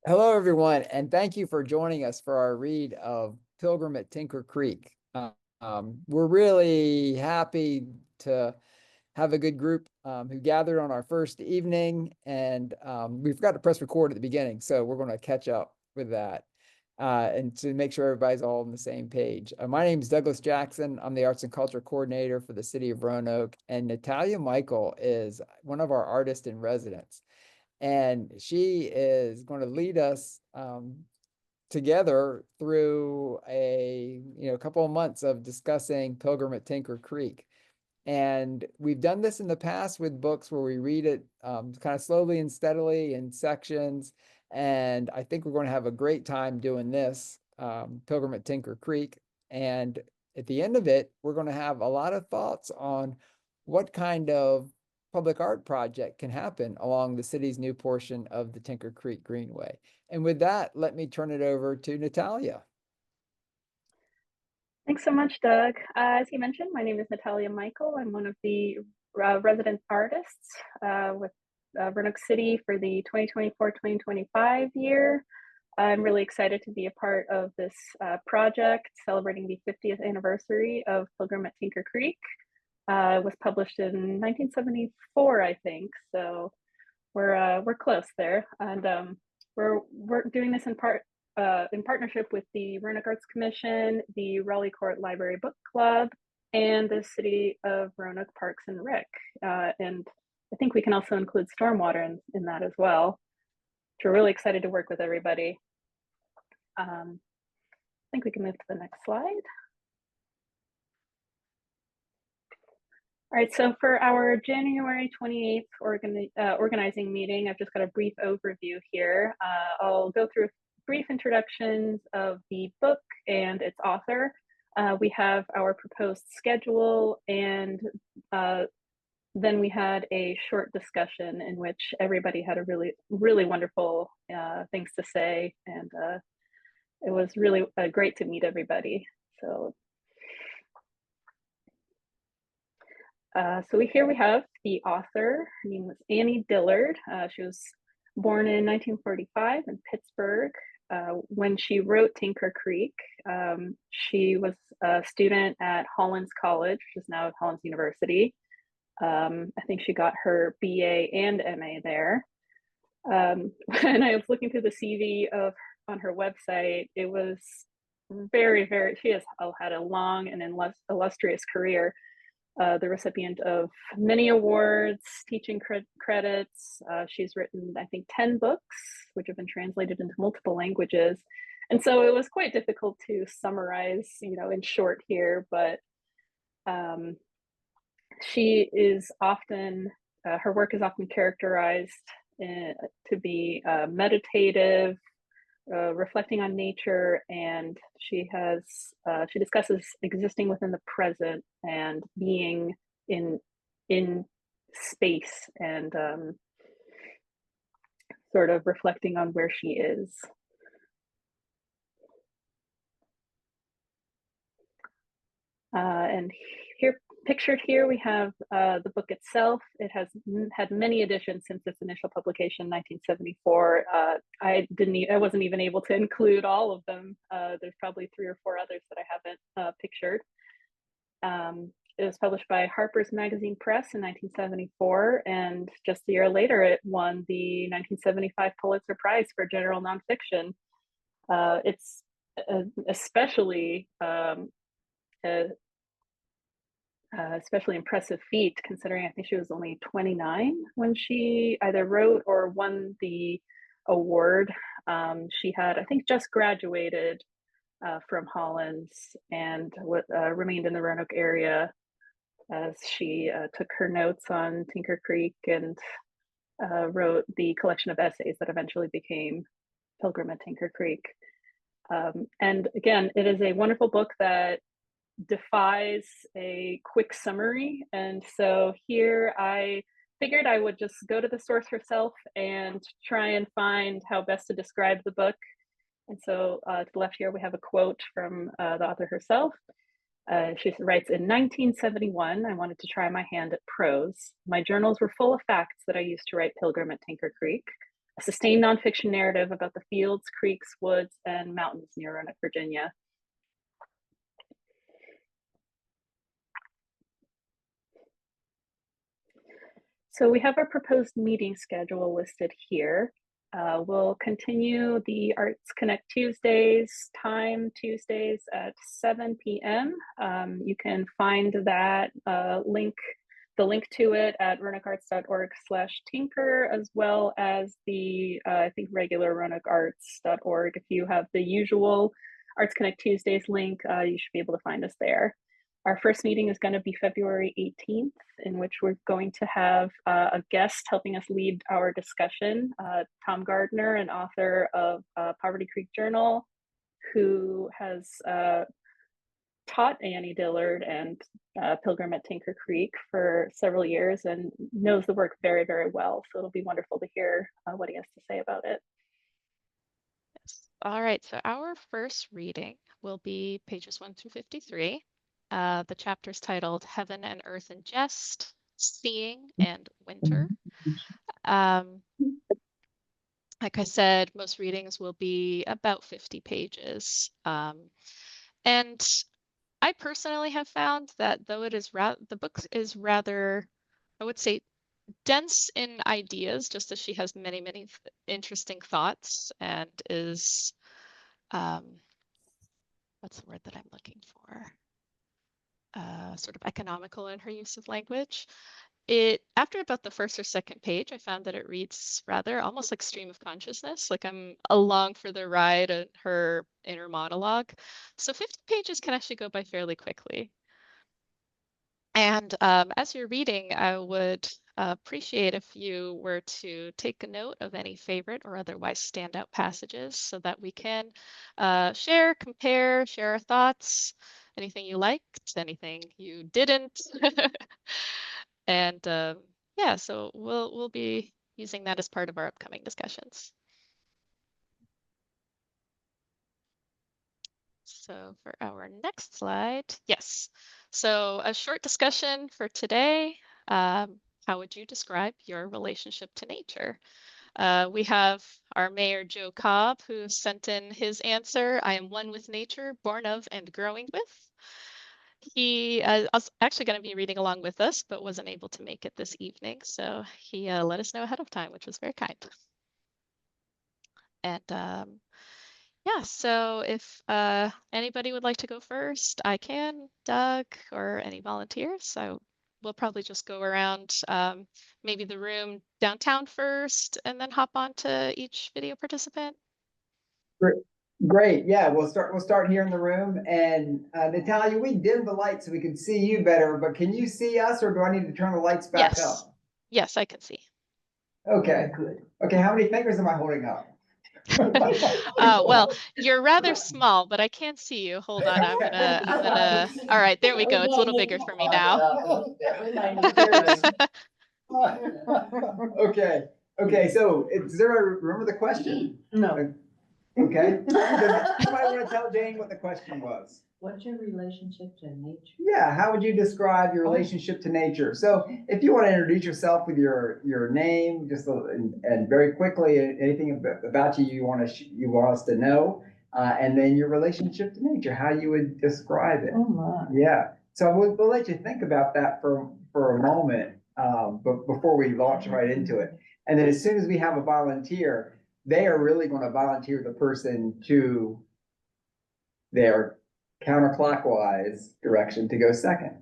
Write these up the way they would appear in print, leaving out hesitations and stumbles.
Hello, everyone, and thank you for joining us for our read of Pilgrim at Tinker Creek. We're really happy to have a good group who gathered on our first evening, and we forgot to press record at the beginning, so we're going to catch up with that and to make sure everybody's all on the same page. My name is Douglas Jackson. I'm the Arts and Culture Coordinator for the City of Roanoke, and Natalia Michael is one of our artists in residence. And she is going to lead us together through a couple of months of discussing Pilgrim at Tinker Creek. And we've done this in the past with books where we read it kind of slowly and steadily in sections. And I think we're going to have a great time doing this, Pilgrim at Tinker Creek. And at the end of it, we're going to have a lot of thoughts on what kind of public art project can happen along the city's new portion of the Tinker Creek Greenway. And with that, let me turn it over to Natalia. Thanks so much, Doug. As you mentioned, my name is Natalia Michael. I'm one of the resident artists with Roanoke City for the 2024-2025 year. I'm really excited to be a part of this project celebrating the 50th anniversary of Pilgrim at Tinker Creek. It was published in 1974, I think, so we're close there, and we're doing this in partnership with the Roanoke Arts Commission, the Raleigh Court Library Book Club, and the City of Roanoke Parks and Rec. And I think we can also include stormwater in that as well. So we're really excited to work with everybody. I think we can move to the next slide. All right, so for our January 28th organizing meeting, I've just got a brief overview here. I'll go through brief introductions of the book and its author. We have our proposed schedule, and then we had a short discussion in which everybody had a really wonderful things to say, and it was really great to meet everybody. So here we have the author. Her name was Annie Dillard. She was born in 1945 in Pittsburgh. When she wrote Tinker Creek, she was a student at Hollins College, which is now Hollins University. I think she got her BA and MA there. And I was looking through the CV on her website. It was she has had a long and illustrious career. The recipient of many awards, teaching credits. She's written, I think, 10 books, which have been translated into multiple languages. And so it was quite difficult to summarize, in short here, but she is often, her work is often characterized to be meditative, reflecting on nature, and she discusses existing within the present and being in space, and sort of reflecting on where she is. And here, pictured here, we have the book itself. It has had many editions since its initial publication in 1974. I wasn't even able to include all of them. There's probably 3 or 4 others that I haven't pictured. It was published by Harper's Magazine Press in 1974, and just a year later, it won the 1975 Pulitzer Prize for general nonfiction. It's especially impressive feat, considering I think she was only 29 when she either wrote or won the award. She had, I think, just graduated from Hollins and remained in the Roanoke area as she took her notes on Tinker Creek and wrote the collection of essays that eventually became Pilgrim at Tinker Creek. And again, it is a wonderful book that defies a quick summary. And so here I figured I would just go to the source herself and try and find how best to describe the book. And so to the left here, we have a quote from the author herself. She writes, "In 1971, I wanted to try my hand at prose. My journals were full of facts that I used to write Pilgrim at Tinker Creek. a sustained nonfiction narrative about the fields, creeks, woods, and mountains near Roanoke, Virginia. So we have our proposed meeting schedule listed here. We'll continue the Arts Connect Tuesdays, time Tuesdays at 7 p.m. You can find that the link to it at roanokearts.org/tinker, as well as the, I think, regular roanokearts.org. If you have the usual Arts Connect Tuesdays link, you should be able to find us there. Our first meeting is going to be February 18th, in which we're going to have a guest helping us lead our discussion, Tom Gardner, an author of Poverty Creek Journal, who has taught Annie Dillard and Pilgrim at Tinker Creek for several years and knows the work very, very well. So it'll be wonderful to hear what he has to say about it. Yes. All right, so our first reading will be pages 1 through 53. The chapter is titled Heaven and Earth in Jest, Seeing and Winter. Like I said, most readings will be about 50 pages. And I personally have found that though it is the book is rather, I would say, dense in ideas, just as she has many, many interesting thoughts and is, what's the word that I'm looking for? Sort of economical in her use of language. After about the first or second page, I found that it reads rather almost like stream of consciousness, like I'm along for the ride in her inner monologue. So 50 pages can actually go by fairly quickly. And as you're reading, I would appreciate if you were to take a note of any favorite or otherwise standout passages so that we can share, compare, share our thoughts, anything you liked, anything you didn't. And yeah, so we'll be using that as part of our upcoming discussions. So for our next slide, yes. So a short discussion for today. How would you describe your relationship to nature? We have our Mayor Joe Cobb, who sent in his answer. I am one with nature, born of and growing with. He was actually going to be reading along with us, but wasn't able to make it this evening. So he let us know ahead of time, which was very kind. And yeah, so if anybody would like to go first, I can, Doug, or any volunteers. So we'll probably just go around maybe the room downtown first and then hop on to each video participant. Great. Yeah, we'll start here in the room. And Natalia, we dimmed the lights so we can see you better, but can you see us or do I need to turn the lights back up? Yes, I can see. Okay, good. Okay, how many fingers am I holding up? Well, you're rather small, but I can see you. Hold on, I'm gonna, all right, there we go. It's a little bigger for me now. Okay, so does everybody remember the question? No. Okay. Somebody want to tell Jane what the question was? What's your relationship to nature? Yeah, how would you describe your relationship to nature? So if you want to introduce yourself with your name, just and very quickly, anything about you want us to know, and then your relationship to nature, how you would describe it. Oh my. Yeah. So we'll let you think about that for a moment, but before we launch right into it. And then as soon as we have a volunteer, they are really going to volunteer the person to their counterclockwise direction to go second.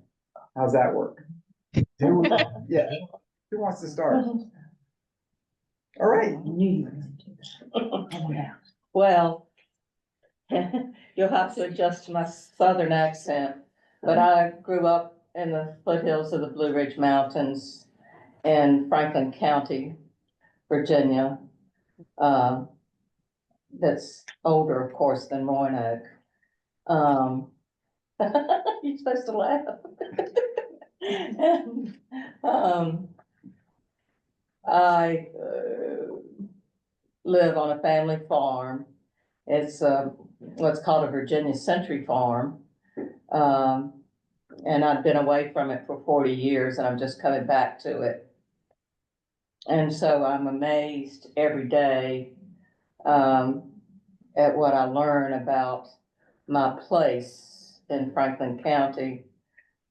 How's that work? Yeah. Who wants to start? All right. Well, you'll have to adjust to my southern accent, but I grew up in the foothills of the Blue Ridge Mountains in Franklin County, Virginia. That's older, of course, than Roanoke. You're supposed to laugh. I live on a family farm. It's what's called a Virginia Century Farm. And I've been away from it for 40 years and I'm just coming back to it. And so I'm amazed every day, at what I learn about my place in Franklin County.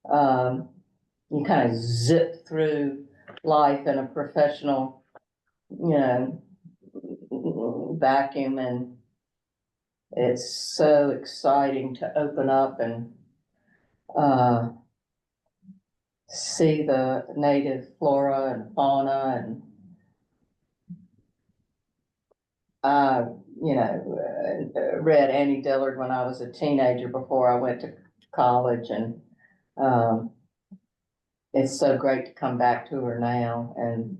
You kind of zip through life in a professional, vacuum, and it's so exciting to open up and see the native flora and fauna. And I, read Annie Dillard when I was a teenager before I went to college, and it's so great to come back to her now. And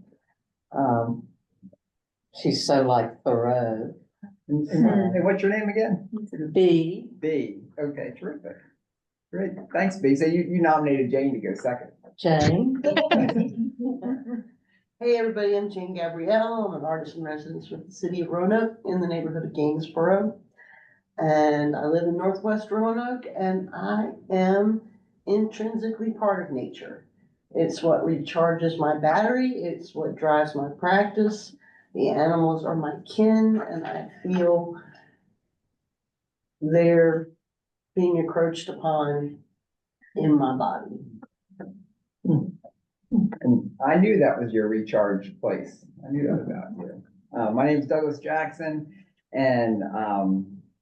she's so like Thoreau. And what's your name again? B. B. Okay, terrific. Great. Thanks, B. So you nominated Jane to go second. Jane. Hey, everybody, I'm Jane Gabrielle. I'm an artist in residence with the city of Roanoke in the neighborhood of Gainsborough. And I live in Northwest Roanoke, and I am intrinsically part of nature. It's what recharges my battery. It's what drives my practice. The animals are my kin, and I feel they're being encroached upon in my body. And I knew that was your recharge place. I knew that about you. My name's Douglas Jackson, and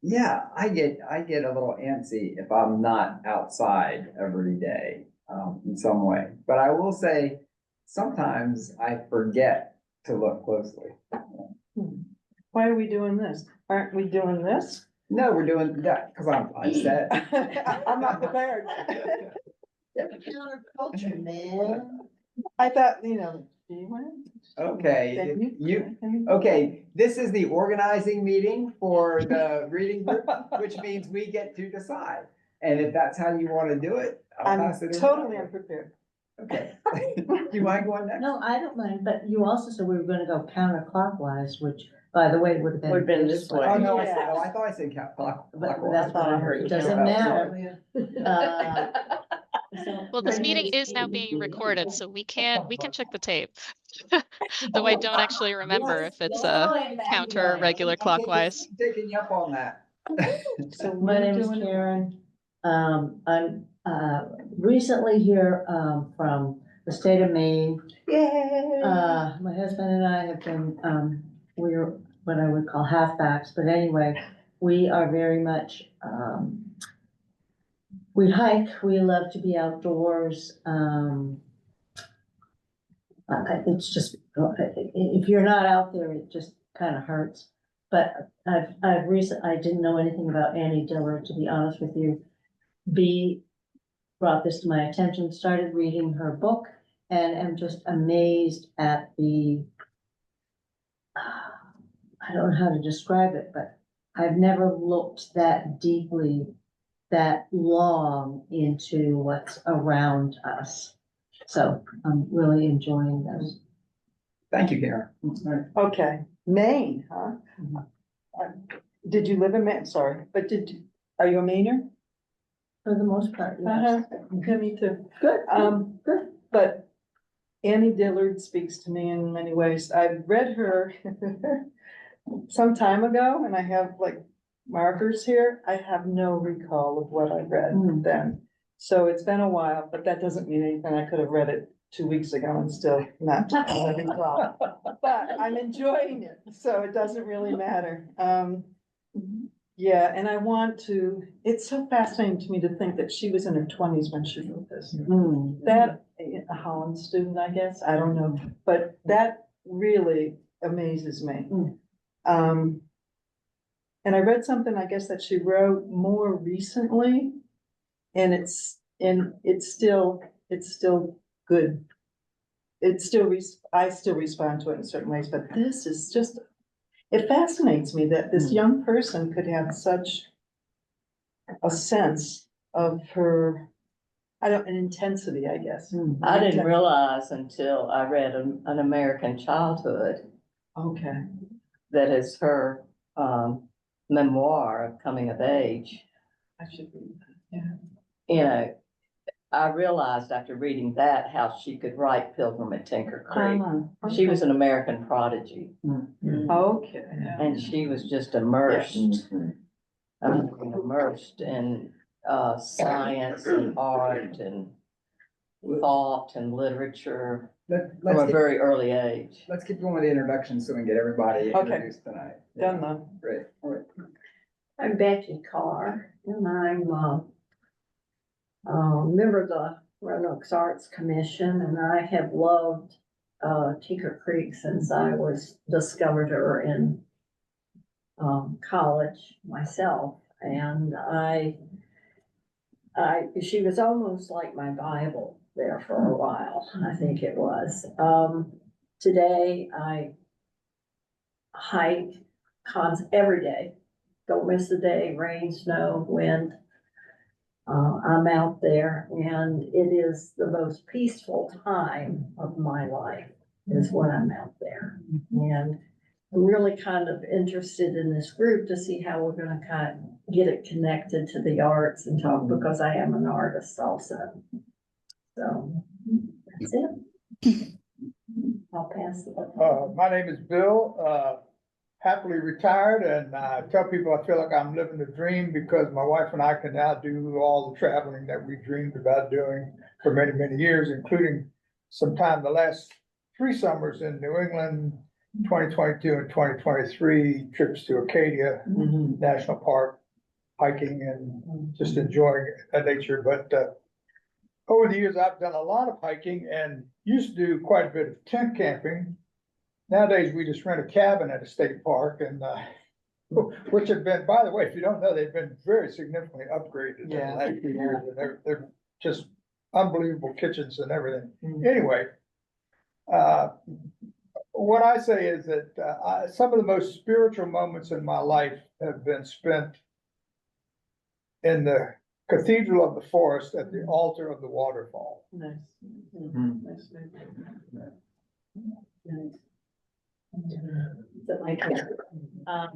yeah, I get a little antsy if I'm not outside every day in some way. But I will say, sometimes I forget to look closely. Why are we doing this? Aren't we doing this? No, we're doing that because I said. I'm not prepared. Counterculture, man. I thought, you know, do you want? Okay, okay, this is the organizing meeting for the reading group, which means we get to decide. And if that's how you want to do it, I'll I'm pass it. over. totally unprepared. Okay. Do you mind going next? No, I don't mind, but you also said we were gonna go counterclockwise, which, by the way, would have been. Would've been this way. Oh, no, Yeah. I thought I said clock. But that's what I heard. It doesn't matter. Well, this meeting is now being recorded, so we can check the tape. Though I don't actually remember if it's counter or regular clockwise. Taking you up on that. So My name is Karen. I'm, recently here, from the state of Maine. Yay. My husband and I have been, we're what I would call halfbacks, but anyway, we are very much, we hike, we love to be outdoors. It's just, if you're not out there, it just kind of hurts. But I didn't know anything about Annie Dillard, to be honest with you. B brought this to my attention, started reading her book, and am just amazed at the, I don't know how to describe it, but I've never looked that deeply, that long into what's around us. So I'm really enjoying this. Thank you, Karen. Okay, Maine, huh? Mhm. Did you live in Maine? Sorry, but are you a Mainer? For the most part, yes. Yeah, me too. Good. Good. But Annie Dillard speaks to me in many ways. I've read her some time ago, and I have like markers here. I have no recall of what I read then. So it's been a while, but that doesn't mean anything. I could have read it 2 weeks ago and still not recall. But I'm enjoying it, so it doesn't really matter. Yeah, and I want to, it's so fascinating to me to think that she was in her 20s when she wrote this. That, a Holland student, I guess, I don't know, but that really amazes me. And I read something, I guess, that she wrote more recently, and it's still good. I still respond to it in certain ways, but this is just, it fascinates me that this young person could have such a sense of her, an intensity, I guess. I didn't realize until I read An American Childhood Okay. that is her memoir of coming of age. I should read that, yeah. You know, I realized after reading that how she could write Pilgrim at Tinker Creek. She Okay. was an American prodigy, Okay. and she was just immersed, immersed in science and art and thought and literature from Let's a get, very early age. let's keep going with the introductions so we can get everybody Okay. introduced tonight. Done though. Great. All right. I'm Becky Carr, and I'm a member of the Roanoke Arts Commission, and I have loved Tinker Creek since I discovered her in college myself, and she was almost like my Bible there for a while, I think it was. Today I hike every day. Don't miss a day, rain, snow, wind. I'm out there, and it is the most peaceful time of my life is when I'm out there. And I'm really kind of interested in this group to see how we're gonna kind of get it connected to the arts and talk, because I am an artist also. So that's it. I'll pass it. My name is Bill, happily retired, and I tell people I feel like I'm living the dream because my wife and I can now do all the traveling that we dreamed about doing for many, many years, including sometime the last 3 summers in New England, 2022 and 2023, trips to Acadia National Park, hiking and just enjoying nature. But over the years, I've done a lot of hiking and used to do quite a bit of tent camping. Nowadays, we just rent a cabin at a state park, and which have been, by the way, if you don't know, they've been very significantly upgraded in the Yeah. last few years, and they're just unbelievable kitchens and everything. Anyway, what I say is that some of the most spiritual moments in my life have been spent in the Cathedral of the Forest at the altar of the waterfall. Nice. Mhm. Nice.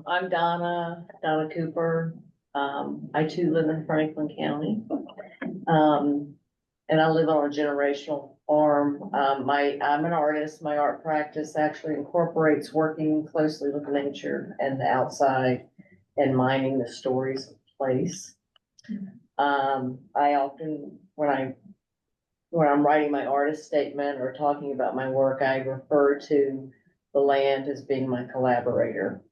I'm Donna Cooper. I too live in Franklin County. And I live on a generational farm. I'm an artist. My art practice actually incorporates working closely with nature and the outside and mining the stories of place. I often, when I'm writing my artist statement or talking about my work, I refer to the land as being my collaborator.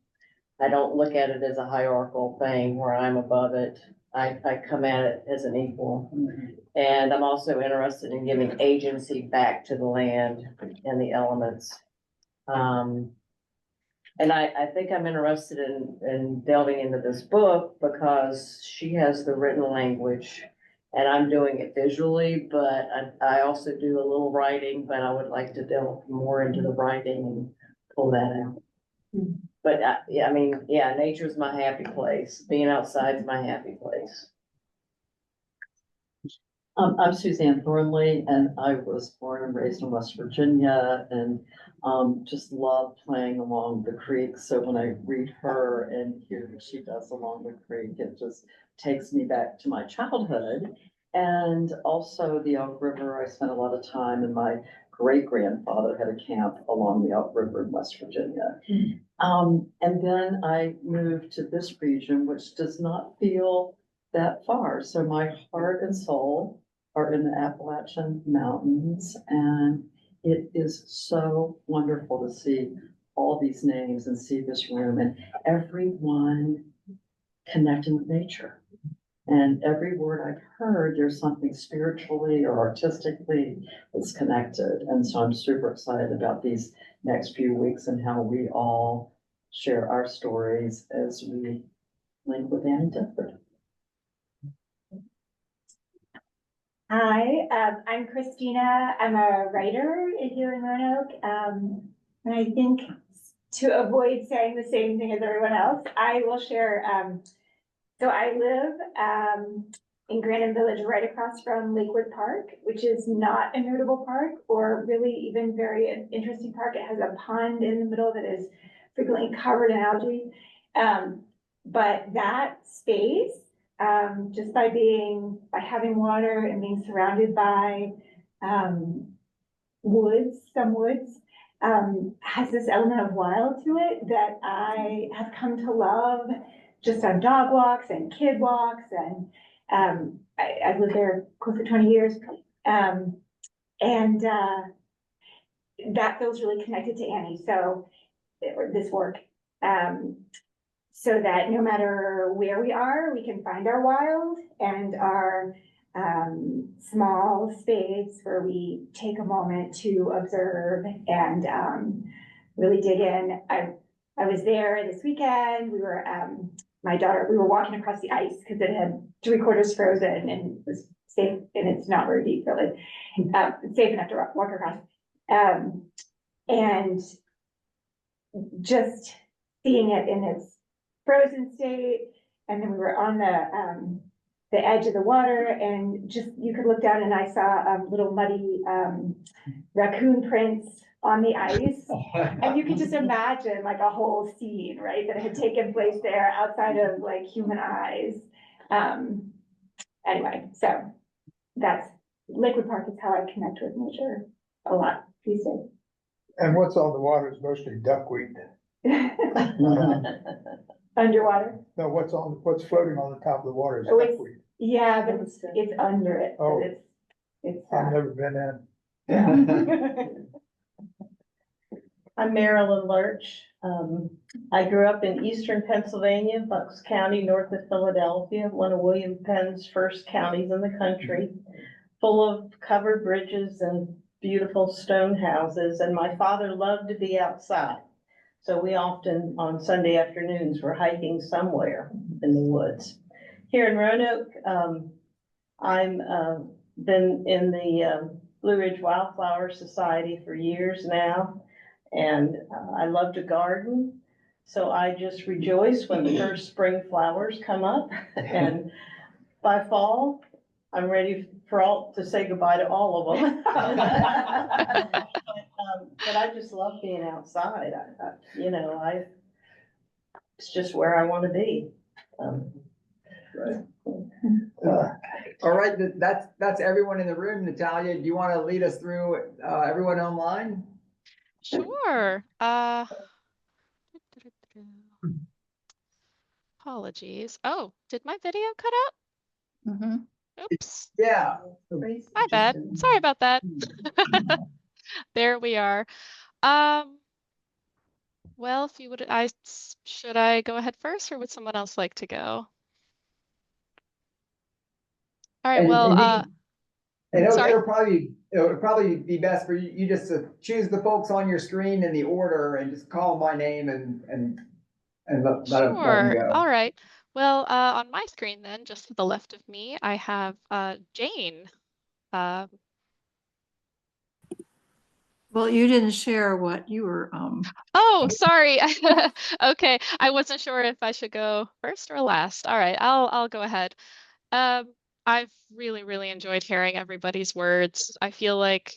I don't look at it as a hierarchical thing where I'm above it. I come at it as an equal. And I'm also interested in giving agency back to the land and the elements. And I think I'm interested in delving into this book because she has the written language and I'm doing it visually, but I also do a little writing, but I would like to delve more into the writing and pull that out. But yeah, I mean, yeah, nature's my happy place. Being outside is my happy place. I'm Suzanne Thornley, and I was born and raised in West Virginia, and just love playing along the creek. So when I read her and hear what she does along the creek, it just takes me back to my childhood. And also the Elk River, I spent a lot of time, and my great-grandfather had a camp along the Elk River in West Virginia. And then I moved to this region, which does not feel that far. So my heart and soul are in the Appalachian Mountains, and it is so wonderful to see all these names and see this room and everyone connecting with nature. And every word I've heard, there's something spiritually or artistically that's connected. And so I'm super excited about these next few weeks and how we all share our stories as we link with Annie Dillard. Hi, I'm Christina. I'm a writer here in Roanoke. And I think to avoid saying the same thing as everyone else, I will share. So I live in Grandin Village, right across from Lakewood Park, which is not a notable park or really even very interesting park. It has a pond in the middle that is frequently covered in algae. But that space just by having water and being surrounded by, some woods, has this element of wild to it that I have come to love just on dog walks and kid walks. And, I've lived there close to 20 years. That feels really connected to Annie. So this work, so that no matter where we are, we can find our wild and our small space where we take a moment to observe and really dig in. I was there this weekend. We were we were walking across the ice because it had 3/4 frozen and it was safe, and it's not very deep really. It's safe enough to walk across. And just seeing it in its frozen state, and then we were on the edge of the water, and just you could look down, and I saw little muddy raccoon prints on the ice, and you could just imagine like a whole scene, right, that had taken place there outside of like human eyes. Anyway, so that's Lakewood Park is how I connect with nature a lot these days. And what's on the water is mostly duckweed. Underwater. No, what's floating on the top of the water is Oh, it's- duckweed. Yeah, but it's under it. So Oh. it's I've never been in. I'm Marilyn Lurch. I grew up in eastern Pennsylvania, Bucks County, north of Philadelphia, one of William Penn's first counties in the country, full of covered bridges and beautiful stone houses. And my father loved to be outside. So we often, on Sunday afternoons, were hiking somewhere in the woods. Here in Roanoke, I'm been in the Blue Ridge Wildflower Society for years now. And I love to garden, so I just rejoice when the first spring flowers come up. And by fall, I'm ready to say goodbye to all of them. But I just love being outside. It's just where I want to be. All right, that's everyone in the room. Natalia, do you want to lead us through everyone online? Sure. Apologies. Oh, did my video cut out? Oops. Yeah. My bad. Sorry about that. There we are. Well, if you would, should I go ahead first, or would someone else like to go? All right. Well, sorry. It'll probably be best for you just to choose the folks on your screen in the order and just call my name and let them go. All right. Well, on my screen then, just to the left of me, I have Jane. Well, you didn't share what you were. Oh, sorry. Okay, I wasn't sure if I should go first or last. All right, I'll go ahead. I've really enjoyed hearing everybody's words. I feel like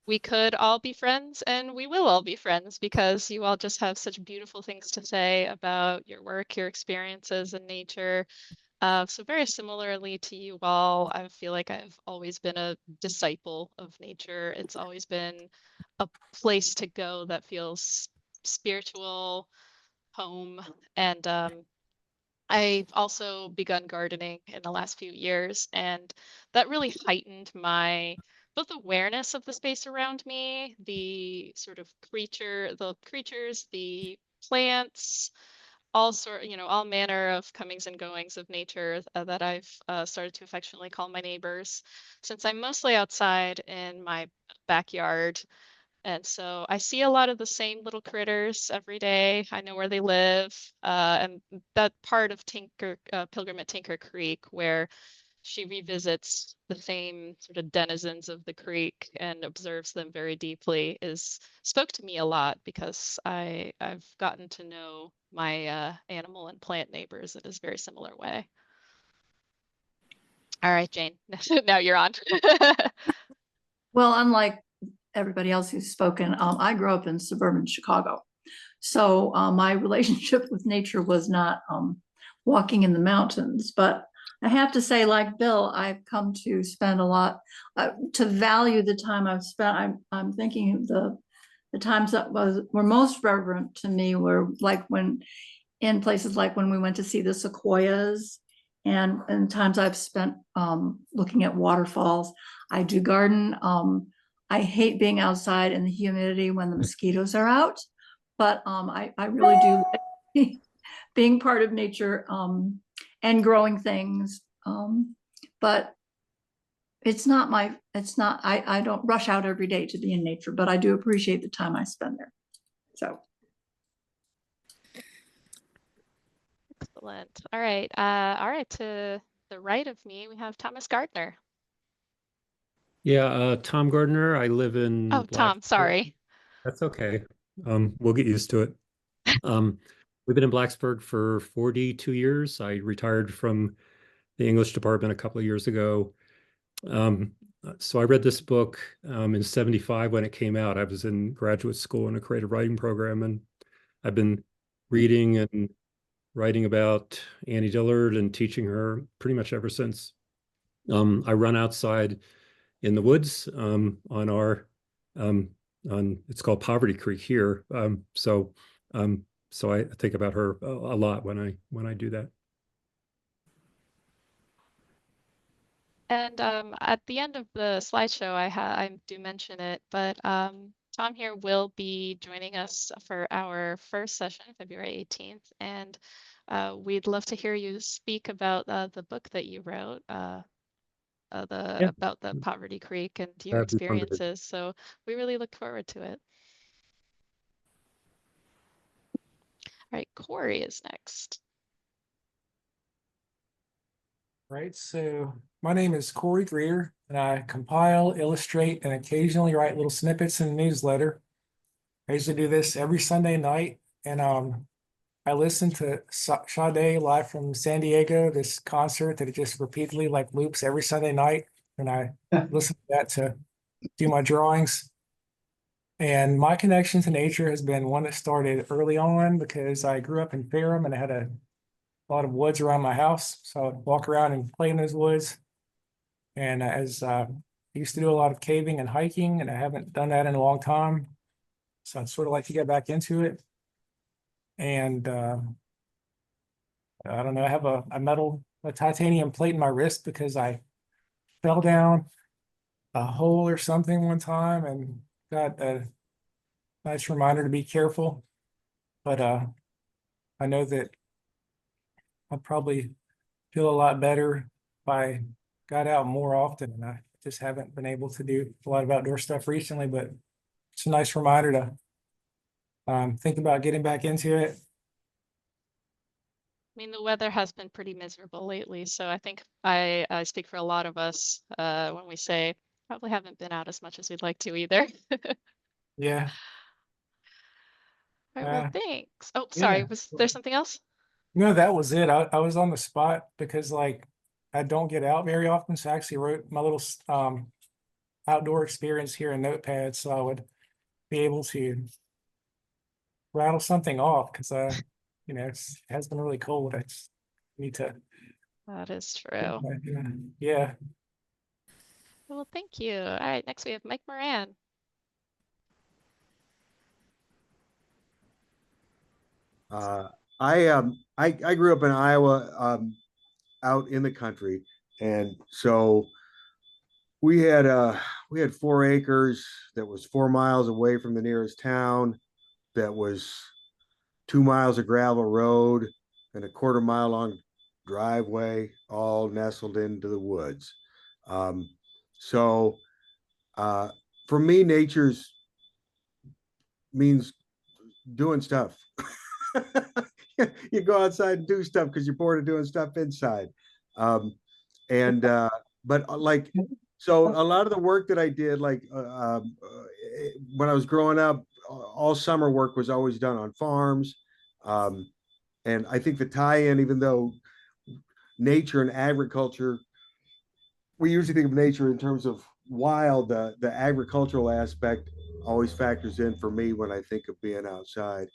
we could all be friends, and we will all be friends because you all just have such beautiful things to say about your work, your experiences in nature. So very similarly to you all, I feel like I've always been a disciple of nature. It's always been a place to go that feels spiritual, home, and I've also begun gardening in the last few years, and that really heightened my both awareness of the space around me, the sort of creatures, the plants, all manner of comings and goings of nature that I've started to affectionately call my neighbors, since I'm mostly outside in my backyard. And so I see a lot of the same little critters every day. I know where they live. And that part of Pilgrim at Tinker Creek, where she revisits the same sort of denizens of the creek and observes them very deeply, spoke to me a lot because I've gotten to know my animal and plant neighbors in a very similar way. All right, Jane, now you're on. Well, unlike everybody else who's spoken, I grew up in suburban Chicago. So my relationship with nature was not walking in the mountains, but I have to say, like Bill, I've come to spend a lot, to value the time I've spent. I'm thinking the times that were most reverent to me were like when, in places like when we went to see the sequoias, and times I've spent looking at waterfalls. I do garden. I hate being outside in the humidity when the mosquitoes are out, but I really do like being part of nature and growing things. But I don't rush out every day to be in nature, but I do appreciate the time I spend there. So. Excellent. All right. To the right of me, we have Thomas Gardner. Yeah, Tom Gardner. I live in Oh, Tom, sorry. That's okay. We'll get used to it. We've been in Blacksburg for 42 years. I retired from the English department a couple of years ago. So I read this book in 75 when it came out. I was in graduate school in a creative writing program, and I've been reading and writing about Annie Dillard and teaching her pretty much ever since. I run outside in the woods on it's called Poverty Creek here. So I think about her a lot when I do that. And at the end of the slideshow, I do mention it, but Tom here will be joining us for our first session, February 18th, and we'd love to hear you speak about the book that you wrote, about the Poverty Creek and your experiences. So we really look forward to it. All right, Corey is next. Right, so my name is Corey Greer, and I compile, illustrate, and occasionally write little snippets in the newsletter. I usually do this every Sunday night, and I listen to Sade live from San Diego, this concert that it just repeatedly like loops every Sunday night, and I listen to that to do my drawings. And my connection to nature has been one that started early on because I grew up in Ferrum and I had a lot of woods around my house. So I'd walk around and play in those woods. And as I used to do a lot of caving and hiking, and I haven't done that in a long time. So I'd sort of like to get back into it. And I don't know, I have a titanium plate in my wrist because I fell down a hole or something one time and got a nice reminder to be careful. But I know that I'll probably feel a lot better if I got out more often, and I just haven't been able to do a lot of outdoor stuff recently, but it's a nice reminder to think about getting back into it. I mean, the weather has been pretty miserable lately, so I think I speak for a lot of us when we say probably haven't been out as much as we'd like to either. Yeah. All right, well, thanks. Oh, sorry, yeah. was there something else? No, that was it. I was on the spot because like I don't get out very often, so I actually wrote my little outdoor experience here in Notepad so I would be able to rattle something off because you know, it has been really cold. I just need to. That is true. Yeah. Well, thank you. All right, next we have Mike Moran. I grew up in Iowa, out in the country, and so we had 4 acres that was 4 miles away from the nearest town, that was 2 miles of gravel road and a 1/4 mile long driveway, all nestled into the woods. So for me, nature's means doing stuff. You go outside and do stuff because you're bored of doing stuff inside. But like, so a lot of the work that I did, like when I was growing up, all summer work was always done on farms. And I think the tie-in, even though nature and agriculture, we usually think of nature in terms of wild, the agricultural aspect always factors in for me when I think of being outside.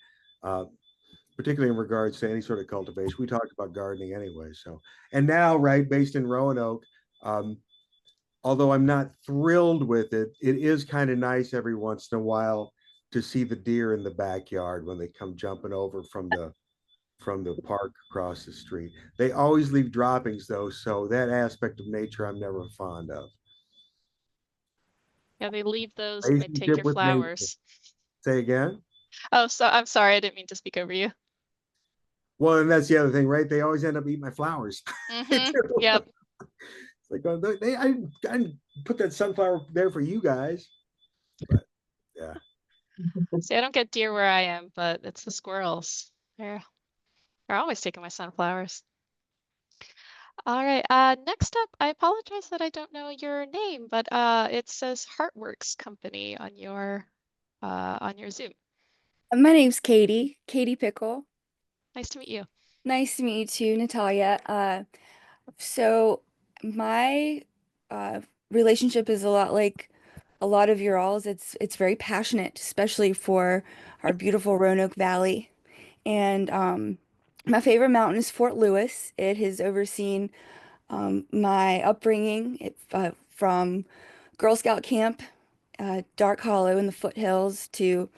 particularly in regards to any sort of cultivation. We talked about gardening anyway. So, and now, right, based in Roanoke, although I'm not thrilled with it, it is kind of nice every once in a while to see the deer in the backyard when they come jumping over from the park across the street. They always leave droppings though, so that aspect of nature I'm never fond of. Yeah, they leave those and they take Relationship your with nature. flowers. Say again? Oh, so I'm sorry, I didn't mean to speak over you. Well, and that's the other thing, right? They always end up eating my flowers. Yep. It's like, oh, I didn't put that sunflower there for you guys. But yeah. See, I don't get deer where I am, but it's the squirrels. They're always taking my sunflowers. All right, next up, I apologize that I don't know your name, but it says Heartworks Company on your Zoom. My name's Katie Pickle. Nice to meet you. Nice to meet you too, Natalia. So my relationship is a lot like a lot of your alls. It's very passionate, especially for our beautiful Roanoke Valley. And my favorite mountain is Fort Lewis. It has overseen my upbringing from Girl Scout camp, Dark Hollow in the foothills to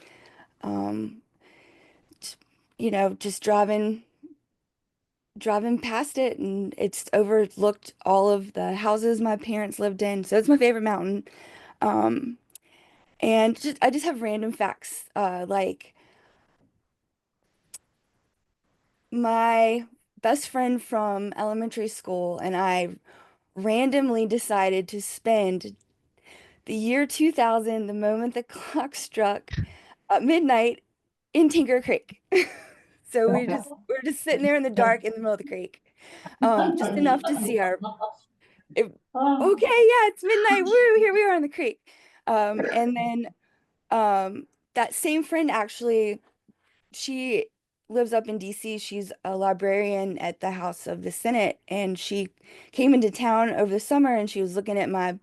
just driving past it, and it's overlooked all of the houses my parents lived in. So it's my favorite mountain. And I just have random facts, like my best friend from elementary school and I randomly decided to spend the year 2000, the moment the clock struck midnight, in Tinker Creek. So we're just sitting there in the dark in the middle of the creek, just enough to see our. Okay, yeah, it's midnight. Woo! Here we are on the creek. And then that same friend actually, she lives up in DC. She's a librarian at the House of the Senate, and she came into town over the summer, and she was looking at my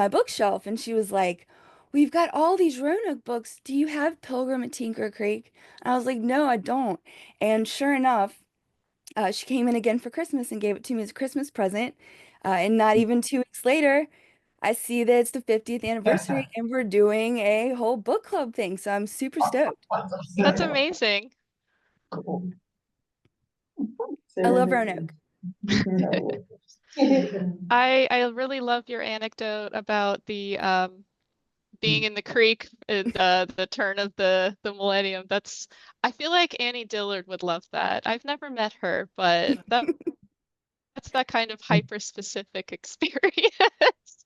bookshelf, and she was like, "We've got all these Roanoke books. Do you have Pilgrim at Tinker Creek?" I was like, "No, I don't." And sure enough, she came in again for Christmas and gave it to me as a Christmas present. And not even 2 weeks later, I see that it's the 50th anniversary and we're doing a whole book club thing. So I'm super stoked. That's amazing. I love Roanoke. I really love your anecdote about the being in the creek at the turn of the millennium. I feel like Annie Dillard would love that. I've never met her, but that's that kind of hyper specific experience.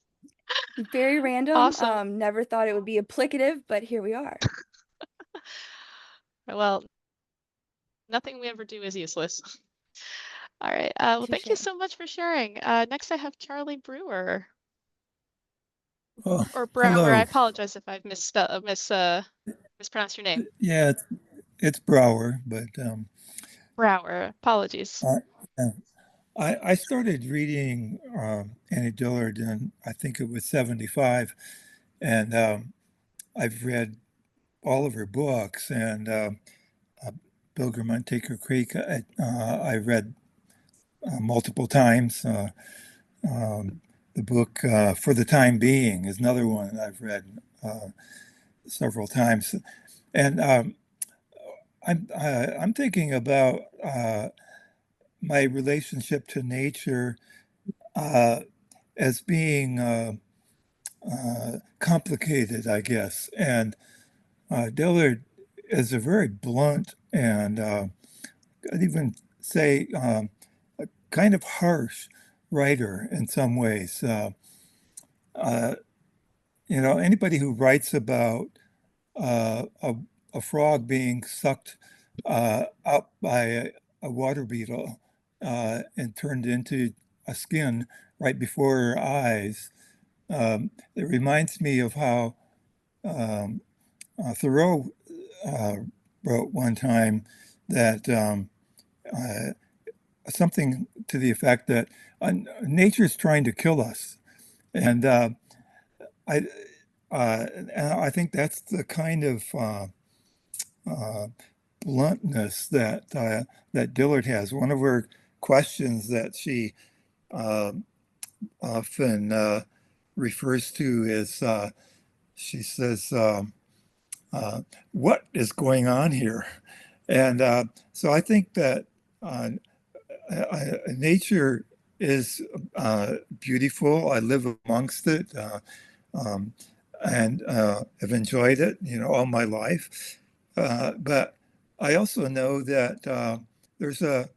Very random. Awesome. Never thought it would be applicative, but here we are. Well, nothing we ever do is useless. All right. Well, thank you so much for sharing. Next, I have Charlie Brewer. Or Brower. Hello. I apologize if I've mispronounced your name. Yeah, it's Brower, but Brower. Apologies. I started reading Annie Dillard, and I think it was 75, and I've read all of her books, and Pilgrim on Tinker Creek I read multiple times. The book For the Time Being is another one I've read several times, and I'm thinking about my relationship to nature as being complicated, I guess. And Dillard is a very blunt and I'd even say a kind of harsh writer in some ways. Anybody who writes about a frog being sucked up by a water beetle and turned into a skin right before her eyes. It reminds me of how Thoreau wrote one time that something to the effect that nature is trying to kill us. And I think that's the kind of bluntness that that Dillard has. One of her questions that she often refers to is she says, "What is going on here?" And so I think that nature is beautiful. I live amongst it. And have enjoyed it, all my life. But I also know that there's a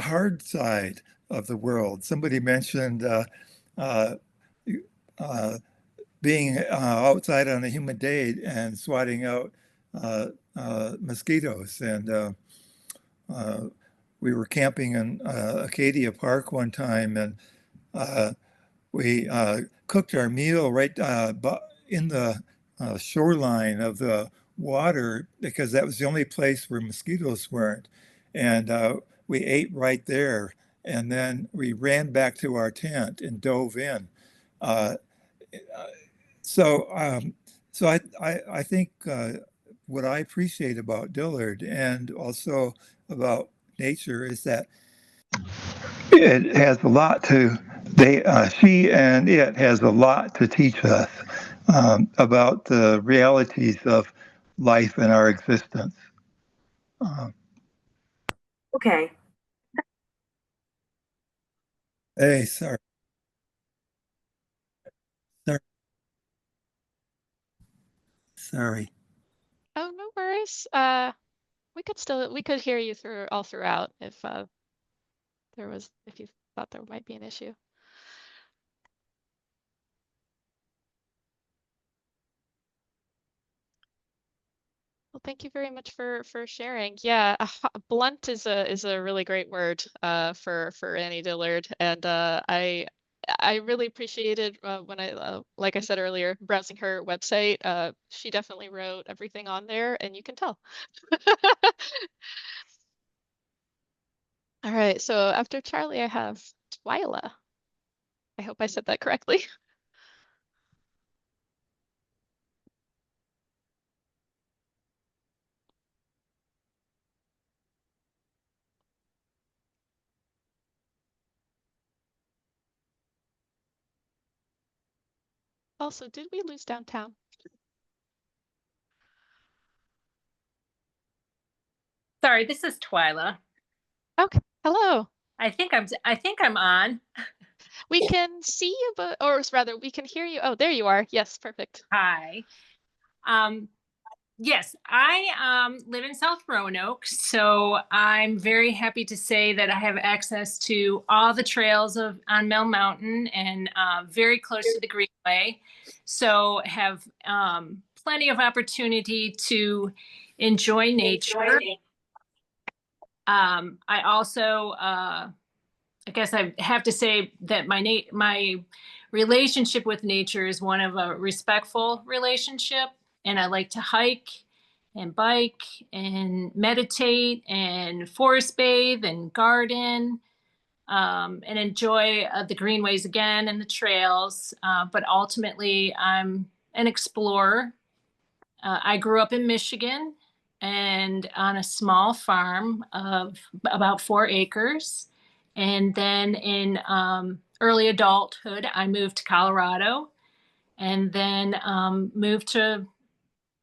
hard side of the world. Somebody mentioned uh, being outside on a humid day and swatting out mosquitoes. And we were camping in Acadia Park one time, and we cooked our meal right in the shoreline of the water because that was the only place where mosquitoes weren't. And we ate right there. And then we ran back to our tent and dove in. Uh, so I think what I appreciate about Dillard and also about nature is that it has a lot to she and it has a lot to teach us about the realities of life and our existence. Okay. Hey, sorry. Sorry. Oh, no worries. We could hear you all throughout if if you thought there might be an issue. Well, thank you very much for sharing. Yeah, blunt is a really great word for Annie Dillard, and I really appreciated when I like I said earlier, browsing her website. She definitely wrote everything on there, and you can tell. All right, so after Charlie, I have Twyla. I hope I said that correctly. Also, did we lose downtown? Sorry, this is Twyla. Okay, hello. I think I'm on. We can see you, or rather, we can hear you. Oh, there you are. Yes, perfect. Hi. Yes, I live in South Roanoke, so I'm very happy to say that I have access to all the trails on Mill Mountain and very close to the Greenway. So have plenty of opportunity to enjoy nature. I also I guess I have to say that my relationship with nature is one of a respectful relationship, and I like to hike and bike and meditate and forest bathe and garden and enjoy the greenways again and the trails. But ultimately, I'm an explorer. I grew up in Michigan and on a small farm of about 4 acres. And then in early adulthood, I moved to Colorado and then moved to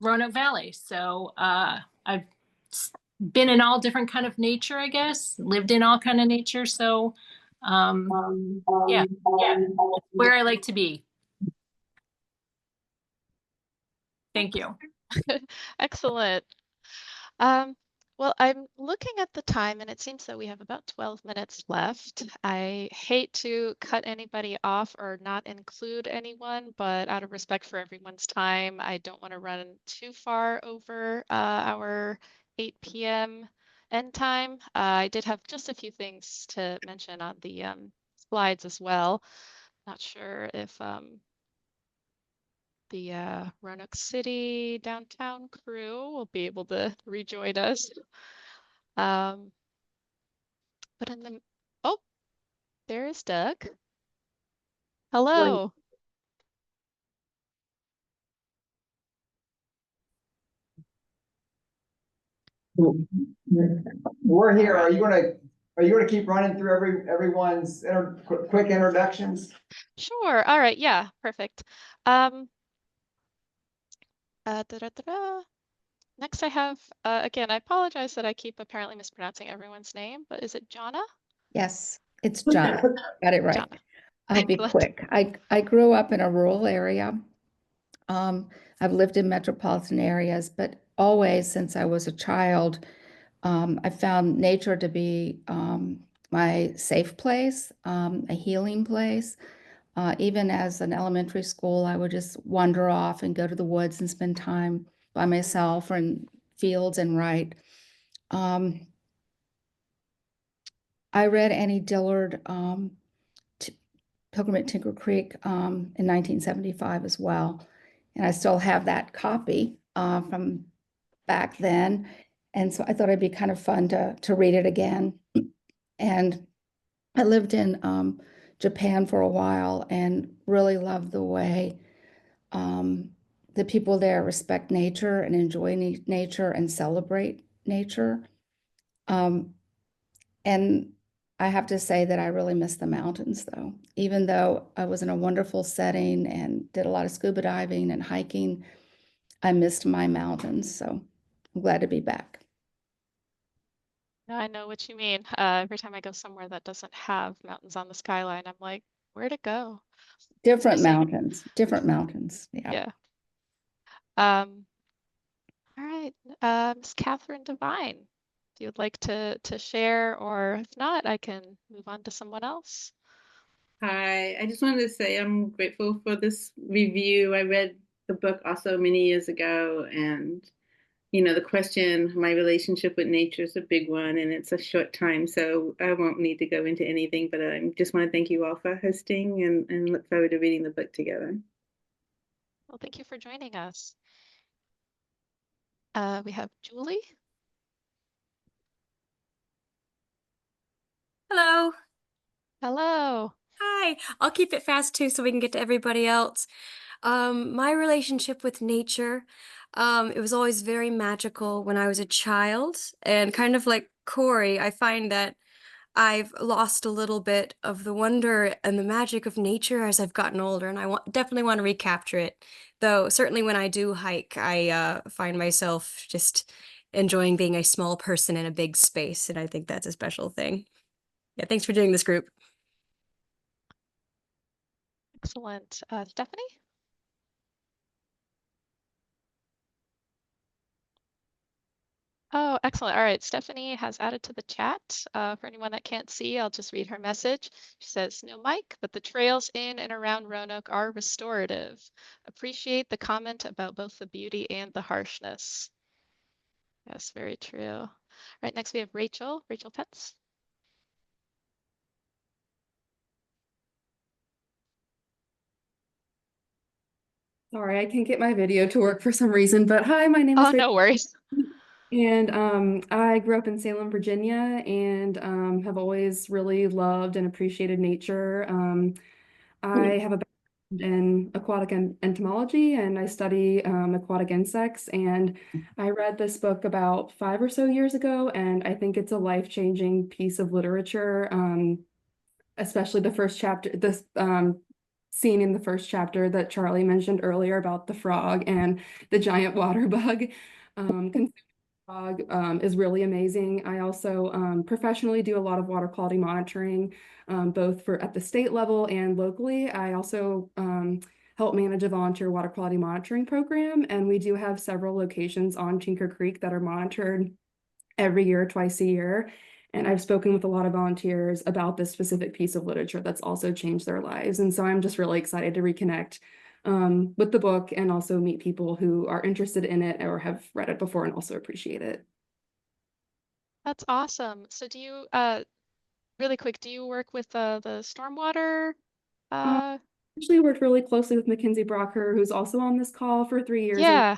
Roanoke Valley. So I've been in all different kind of nature, I guess, lived in all kind of nature. So yeah, where I like to be. Thank you. Excellent. Well, I'm looking at the time and it seems that we have about 12 minutes left. I hate to cut anybody off or not include anyone, but out of respect for everyone's time, I don't want to run too far over our 8 p.m. end time. I did have just a few things to mention on the slides as well. Not sure if the Roanoke City downtown crew will be able to rejoin us. But oh, there is Doug. Hello. We're here. Are you gonna keep running through everyone's quick introductions? Sure. All right. Yeah. Perfect. Da-da-da-da. Next, I have again. I apologize that I keep apparently mispronouncing everyone's name, but is it Jonna? Yes, it's John. Got it right. Jonna. I'll be Excellent. quick. I grew up in a rural area. I've lived in metropolitan areas, but always since I was a child, I found nature to be my safe place, a healing place. Even as an elementary school, I would just wander off and go to the woods and spend time by myself or in fields and write. I read Annie Dillard, Pilgrim at Tinker Creek, in 1975 as well. And I still have that copy from back then. And so I thought it'd be kind of fun to read it again. And I lived in Japan for a while and really loved the way the people there respect nature and enjoy nature and celebrate nature. And I have to say that I really miss the mountains, though. Even though I was in a wonderful setting and did a lot of scuba diving and hiking, I missed my mountains. So I'm glad to be back. No, I know what you mean. Every time I go somewhere that doesn't have mountains on the skyline, I'm like, where'd it go? Different Missing. mountains. Yeah. Yeah. All right, Miss Catherine Devine, if you would like to share, or if not, I can move on to someone else. Hi, I just wanted to say I'm grateful for this review. I read the book also many years ago, and the question, my relationship with nature is a big one, and it's a short time, so I won't need to go into anything, but I just want to thank you all for hosting and look forward to reading the book together. Well, thank you for joining us. We have Julie. Hello. Hello. Hi. I'll keep it fast too so we can get to everybody else. My relationship with nature, it was always very magical when I was a child. And kind of like Corey, I find that I've lost a little bit of the wonder and the magic of nature as I've gotten older, and I definitely want to recapture it. Though certainly when I do hike, I find myself just enjoying being a small person in a big space, and I think that's a special thing. Yeah, thanks for doing this group. Excellent. Stephanie? Oh, excellent. All right. Stephanie has added to the chat. For anyone that can't see, I'll just read her message. She says, no mic, but the trails in and around Roanoke are restorative. Appreciate the comment about both the beauty and the harshness. Yes, very true. All right, next we have Rachel Pence. Sorry, I can't get my video to work for some reason, but hi, my name is Rachel. No worries. And I grew up in Salem, Virginia, and have always really loved and appreciated nature. I have a background in aquatic entomology, and I study aquatic insects. And I read this book about 5 or so years ago, and I think it's a life-changing piece of literature, especially the first chapter, this scene in the first chapter that Charlie mentioned earlier about the frog and the giant water bug. Frog is really amazing. I also professionally do a lot of water quality monitoring, both at the state level and locally. I also help manage a volunteer water quality monitoring program, and we do have several locations on Tinker Creek that are monitored every year, twice a year. And I've spoken with a lot of volunteers about this specific piece of literature that's also changed their lives. And so I'm just really excited to reconnect with the book and also meet people who are interested in it or have read it before and also appreciate it. That's awesome. So do you, really quick, do you work with the stormwater? Actually worked really closely with Mackenzie Brocker, who's also on this call for 3 years. Yeah.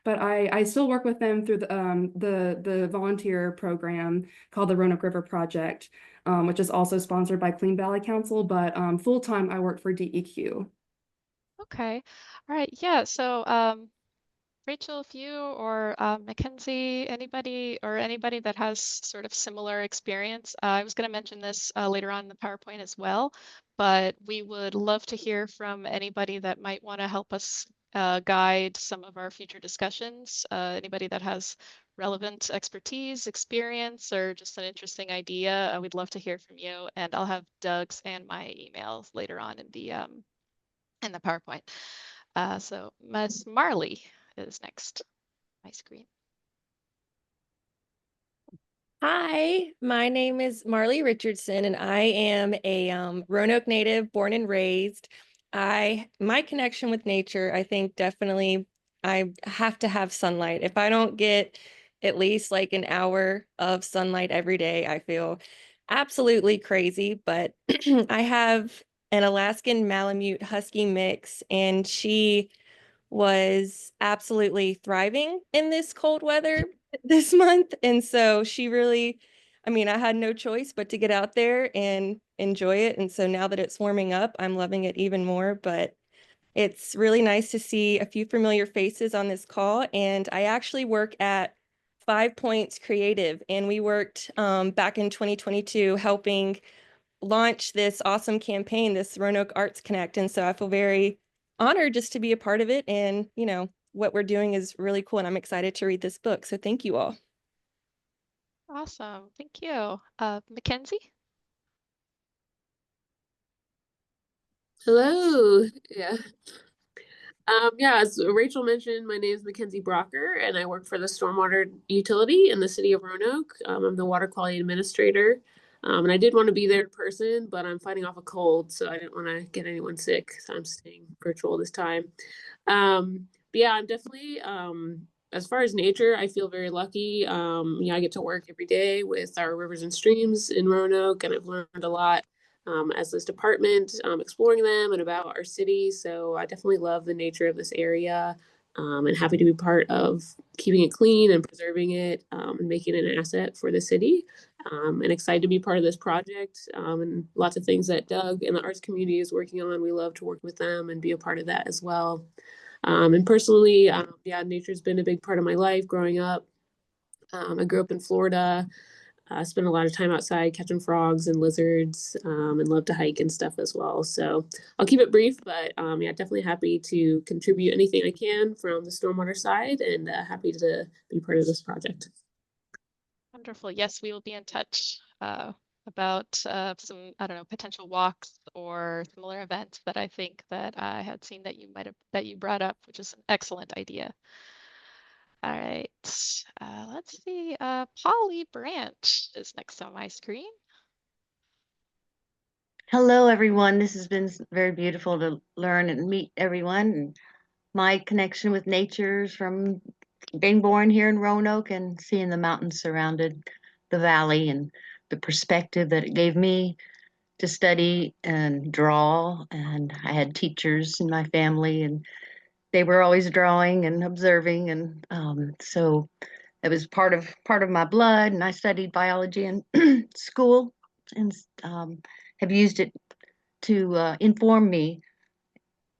But I still work with them through the volunteer program called the Roanoke River Project, which is also sponsored by Clean Valley Council, but full-time I work for DEQ. Okay. All right. Yeah. So Rachel, if you or Mackenzie, anybody that has sort of similar experience, I was going to mention this later on in the PowerPoint as well, but we would love to hear from anybody that might want to help us guide some of our future discussions. Anybody that has relevant expertise, experience, or just an interesting idea, we'd love to hear from you. And I'll have Doug's and my emails later on in the PowerPoint. So Ms. Marley is next. My screen. Hi, my name is Marley Richardson, and I am a Roanoke native, born and raised. My connection with nature, I think definitely I have to have sunlight. If I don't get at least like an hour of sunlight every day, I feel absolutely crazy. But I have an Alaskan Malamute Husky mix, and she was absolutely thriving in this cold weather this month. And so she really, I mean, I had no choice but to get out there and enjoy it. And so now that it's warming up, I'm loving it even more. But it's really nice to see a few familiar faces on this call. And I actually work at 5 Points Creative, and we worked back in 2022 helping launch this awesome campaign, this Roanoke Arts Connect. And so I feel very honored just to be a part of it. And, you know, what we're doing is really cool. And I'm excited to read this book. So thank you all. Awesome. Thank you. Mackenzie? Hello. Yeah. Yeah, as Rachel mentioned, my name is Mackenzie Brocker, and I work for the Stormwater Utility in the city of Roanoke. I'm the water quality administrator. And I did want to be there in person, but I'm fighting off a cold, so I didn't want to get anyone sick, so I'm staying virtual this time. But yeah, I'm definitely, as far as nature, I feel very lucky. I get to work every day with our rivers and streams in Roanoke, and I've learned a lot as this department, exploring them and about our city. So I definitely love the nature of this area, and happy to be part of keeping it clean and preserving it, and making it an asset for the city. And excited to be part of this project, and lots of things that Doug and the arts community is working on. We love to work with them and be a part of that as well. And personally, yeah, nature's been a big part of my life growing up. I grew up in Florida. Spent a lot of time outside catching frogs and lizards, and love to hike and stuff as well. So I'll keep it brief, but yeah, definitely happy to contribute anything I can from the stormwater side, and happy to be part of this project. Wonderful. Yes, we will be in touch about some, I don't know, potential walks or similar events that I think that I had seen that you brought up, which is an excellent idea. All right, let's see. Polly Branch is next on my screen. Hello, everyone. This has been very beautiful to learn and meet everyone. And my connection with nature is from being born here in Roanoke and seeing the mountains surrounded the valley, and the perspective that it gave me to study and draw. And I had teachers in my family, and they were always drawing and observing, and so it was part of my blood. And I studied biology in school, and have used it to inform me,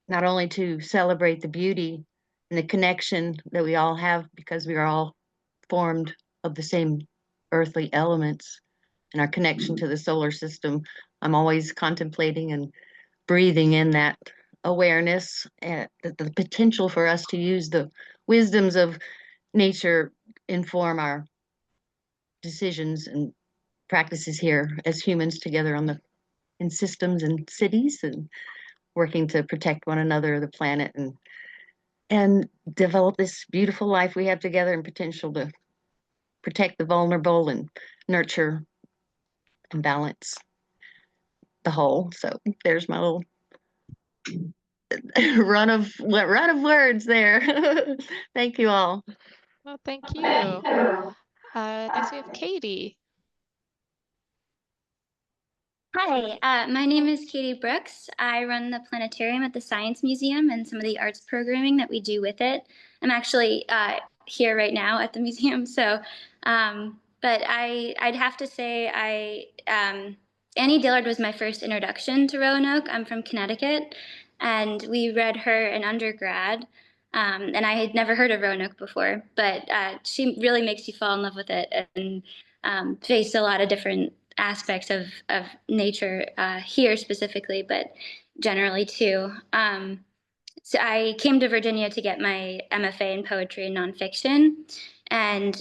not only to celebrate the beauty and the connection that we all have, because we are all formed of the same earthly elements, and our connection to the solar system. I'm always contemplating and breathing in that awareness, and the potential for us to use the wisdoms of nature inform our decisions and practices here as humans together in systems and cities, and working to protect one another, the planet, and develop this beautiful life we have together, and potential to protect the vulnerable and nurture and balance the whole. So there's my little run of words there. Thank you all. Well, thank you. Next we have Katie. Hi, my name is Katie Brooks. I run the planetarium at the Science Museum and some of the arts programming that we do with it. I'm actually here right now at the museum, so but I'd have to say Annie Dillard was my first introduction to Roanoke. I'm from Connecticut, and we read her in undergrad. And I had never heard of Roanoke before, but she really makes you fall in love with it and face a lot of different aspects of nature here specifically, but generally too. So I came to Virginia to get my MFA in poetry and nonfiction. And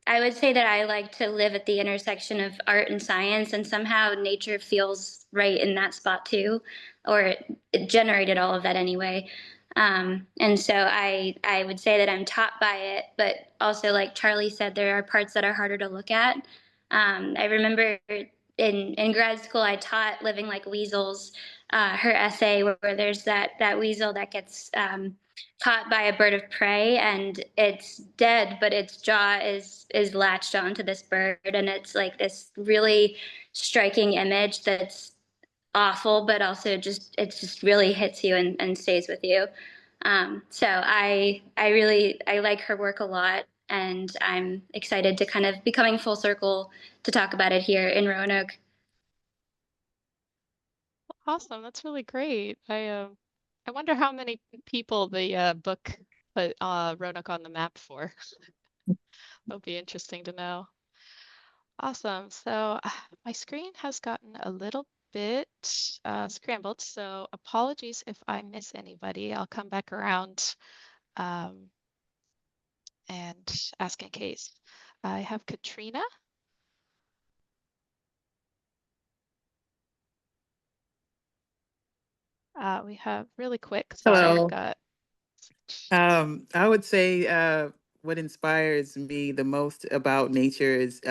I would say that I like to live at the intersection of art and science, and somehow nature feels right in that spot too, or it generated all of that anyway. And so I would say that I'm taught by it, but also, like Charlie said, there are parts that are harder to look at. I remember in grad school, I taught Living Like Weasels, her essay where there's that weasel that gets caught by a bird of prey and it's dead, but its jaw is latched onto this bird, and it's like this really striking image that's awful, but also it just really hits you and stays with you. So I like her work a lot, and I'm excited to kind of be coming full circle to talk about it here in Roanoke. Awesome. That's really great. I wonder how many people the book put Roanoke on the map for. That'll be interesting to know. Awesome. So my screen has gotten a little bit scrambled, so apologies if I miss anybody. I'll come back around and ask in case. I have Katrina. We have really quick. Sorry, Hello. I've got. I would say what inspires me the most about nature is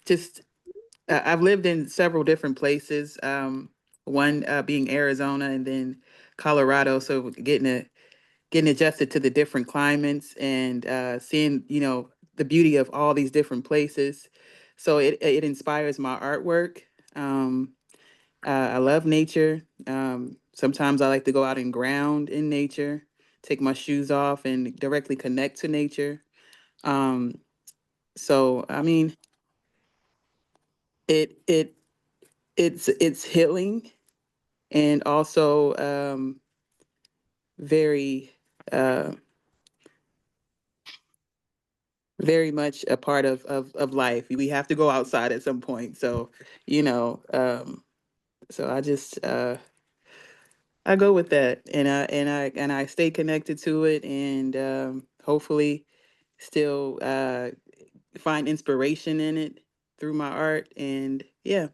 just I've lived in several different places. One being Arizona and then Colorado. So getting adjusted to the different climates and seeing, the beauty of all these different places. So it inspires my artwork. I love nature. Sometimes I like to go out and ground in nature, take my shoes off and directly connect to nature. Um, so I mean, it's healing and also very very much a part of life. We have to go outside at some point. So, so I just I go with that and I stay connected to it and hopefully still find inspiration in it through my art and yeah.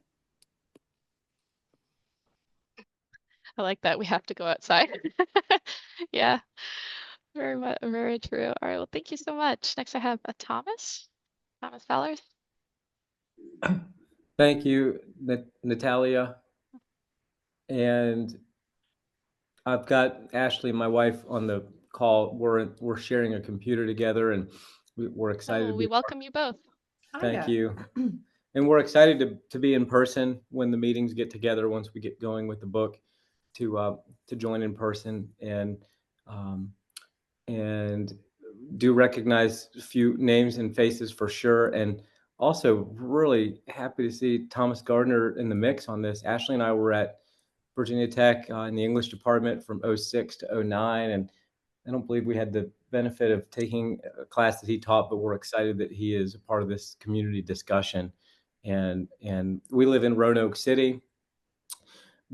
I like that. We have to go outside. Yeah, very much, very true. All right, well, thank you so much. Next, I have Thomas Fowler. Thank you, Natalia. And I've got Ashley, my wife, on the call. We're sharing a computer together, and we're excited to We be. welcome you both. Thank you. And we're excited to be in person when the meetings get together, once we get going with the book, to join in person and do recognize a few names and faces for sure. And also really happy to see Thomas Gardner in the mix on this. Ashley and I were at Virginia Tech in the English department from 06 to 09. And I don't believe we had the benefit of taking a class that he taught, but we're excited that he is a part of this community discussion. And we live in Roanoke City.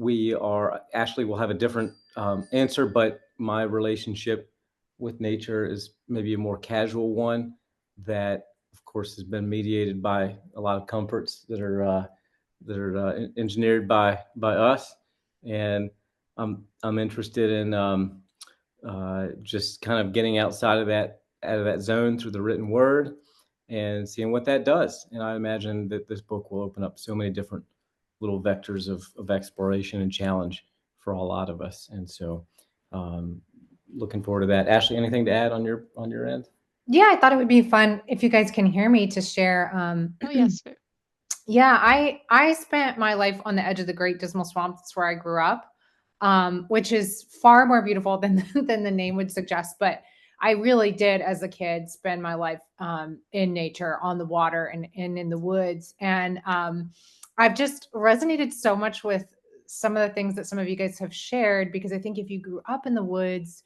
Ashley will have a different answer, but my relationship with nature is maybe a more casual one that, of course, has been mediated by a lot of comforts that are engineered by us. And I'm interested in just kind of getting outside of that zone through the written word and seeing what that does. And I imagine that this book will open up so many different little vectors of exploration and challenge for a lot of us. And so looking forward to that. Ashley, anything to add on your end? Yeah, I thought it would be fun if you guys can hear me to share. Oh, yes. Yeah, I spent my life on the edge of the Great Dismal Swamp. That's where I grew up, which is far more beautiful than the name would suggest. But I really did, as a kid, spend my life in nature, on the water and in the woods. And I've just resonated so much with some of the things that some of you guys have shared, because I think if you grew up in the woods,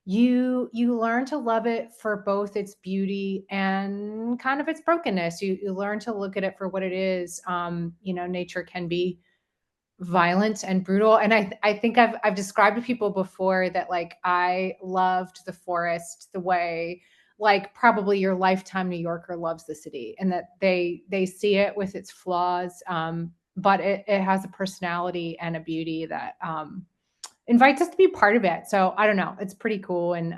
you learn to love it for both its beauty and kind of its brokenness. You learn to look at it for what it is. Nature can be violent and brutal. And I think I've described to people before that like I loved the forest the way like probably your lifetime New Yorker loves the city, and that they see it with its flaws, but it has a personality and a beauty that invites us to be part of it. So I don't know, it's pretty cool. And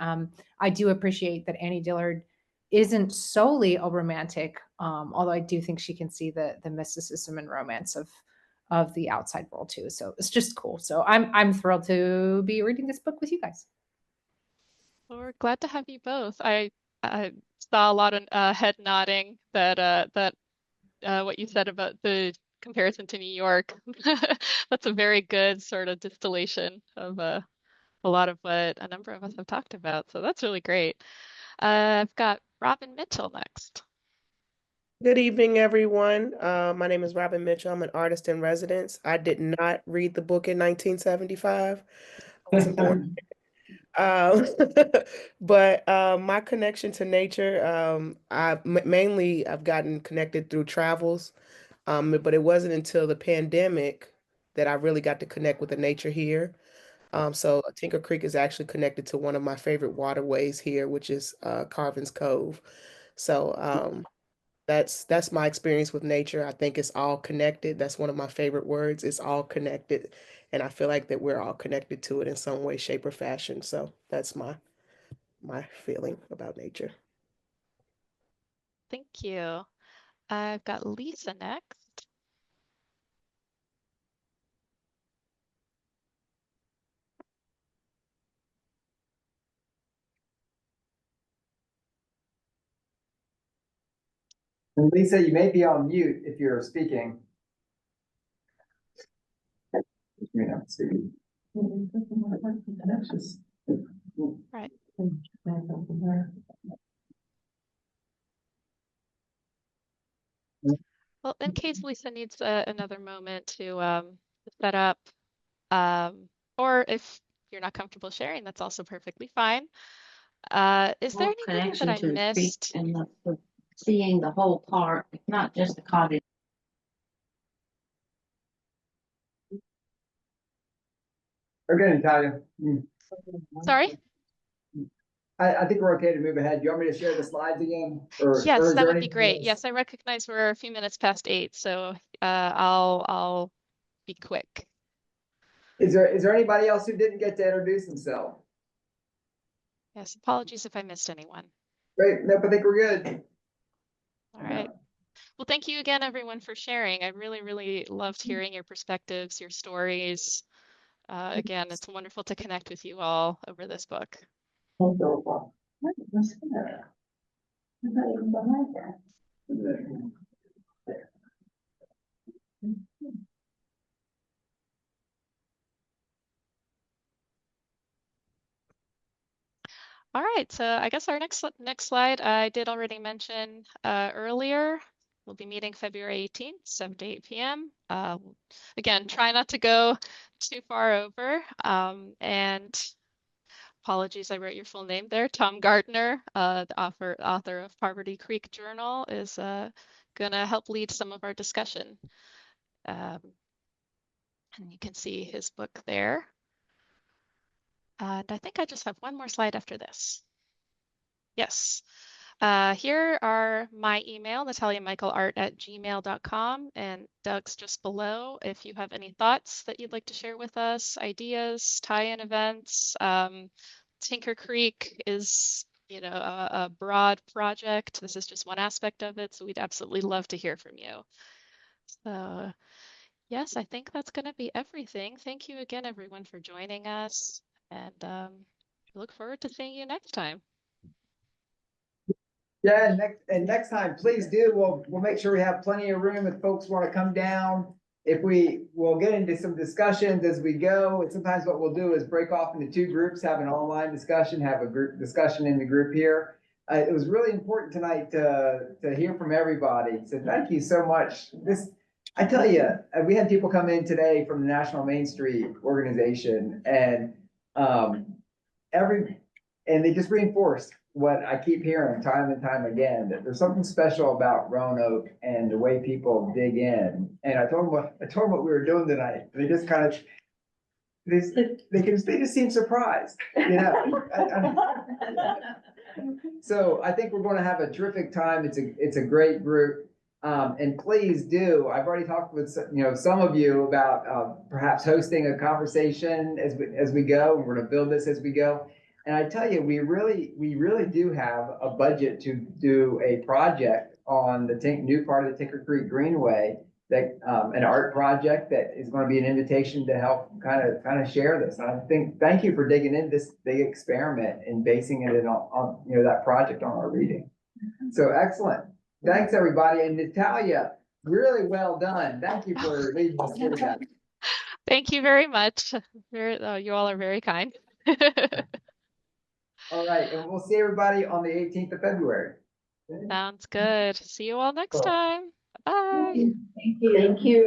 I do appreciate that Annie Dillard isn't solely a romantic, although I do think she can see the mysticism and romance of the outside world too. So it's just cool. So I'm thrilled to be reading this book with you guys. Well, we're glad to have you both. I saw a lot of head nodding that what you said about the comparison to New York. That's a very good sort of distillation of a lot of what a number of us have talked about. So that's really great. I've got Robin Mitchell next. Good evening, everyone. My name is Robin Mitchell. I'm an artist in residence. I did not read the book in 1975. I wasn't born. But my connection to nature, I've gotten connected through travels, but it wasn't until the pandemic that I really got to connect with the nature here. So Tinker Creek is actually connected to one of my favorite waterways here, which is Carvin's Cove. So that's my experience with nature. I think it's all connected. That's one of my favorite words. It's all connected. And I feel like that we're all connected to it in some way, shape, or fashion. So that's my feeling about nature. Thank you. I've got Lisa next. And Lisa, you may be on mute if you're speaking. Right. Well, in case Lisa needs another moment to set up, or if you're not comfortable sharing, that's also perfectly fine. Is there anything that Connection I to the creek missed? and seeing the whole park, not just the cottage. Okay, Natalia. Sorry? I think we're okay to move ahead. Do you want me to share the slides again? Yes, is that there would be anything great. else? Yes, I recognize we're a few minutes past 8, so I'll be quick. Is there anybody else who didn't get to introduce themselves? Yes, apologies if I missed anyone. Great. Nope, I think we're good. All right. Well, thank you again, everyone, for sharing. I really, really loved hearing your perspectives, your stories. Again, it's wonderful to connect with you all over this book. All right, so I guess our next slide I did already mention earlier. We'll be meeting February 18th, 7 to 8 p.m. Again, try not to go too far over. And apologies, I wrote your full name there. Tom Gardner, the author of Poverty Creek Journal, is going to help lead some of our discussion. And you can see his book there. And I think I just have one more slide after this. Yes. Here are my email, nataliamichaelart@gmail.com, and Doug's just below. If you have any thoughts that you'd like to share with us, ideas, tie-in events. Tinker Creek is, a broad project. This is just one aspect of it, so we'd absolutely love to hear from you. So yes, I think that's going to be everything. Thank you again, everyone, for joining us, and look forward to seeing you next time. Yeah, and next time, please do. We'll make sure we have plenty of room if folks want to come down. We'll get into some discussions as we go. And sometimes what we'll do is break off into 2 groups, have an online discussion, have a group discussion in the group here. It was really important tonight to hear from everybody. So thank you so much. I tell you, we had people come in today from the National Main Street organization, and and they just reinforced what I keep hearing time and time again, that there's something special about Roanoke and the way people dig in. And I told them what we were doing tonight. They just kind of, they just seem surprised, you know. So I think we're going to have a terrific time. It's a great group. And please do, I've already talked with some of you about perhaps hosting a conversation as we go. We're going to build this as we go. And I tell you, we really do have a budget to do a project on the new part of the Tinker Creek Greenway, that an art project that is going to be an invitation to help kind of share this. And I think, thank you for digging into this big experiment and basing it on that project on our reading. So excellent. Thanks, everybody. And Natalia, really well done. Thank you for leading us through that. Thank you very much. You all are very kind. All right. And we'll see everybody on the 18th of February. Sounds good. See you all next time. Bye. Thank you. Thank you.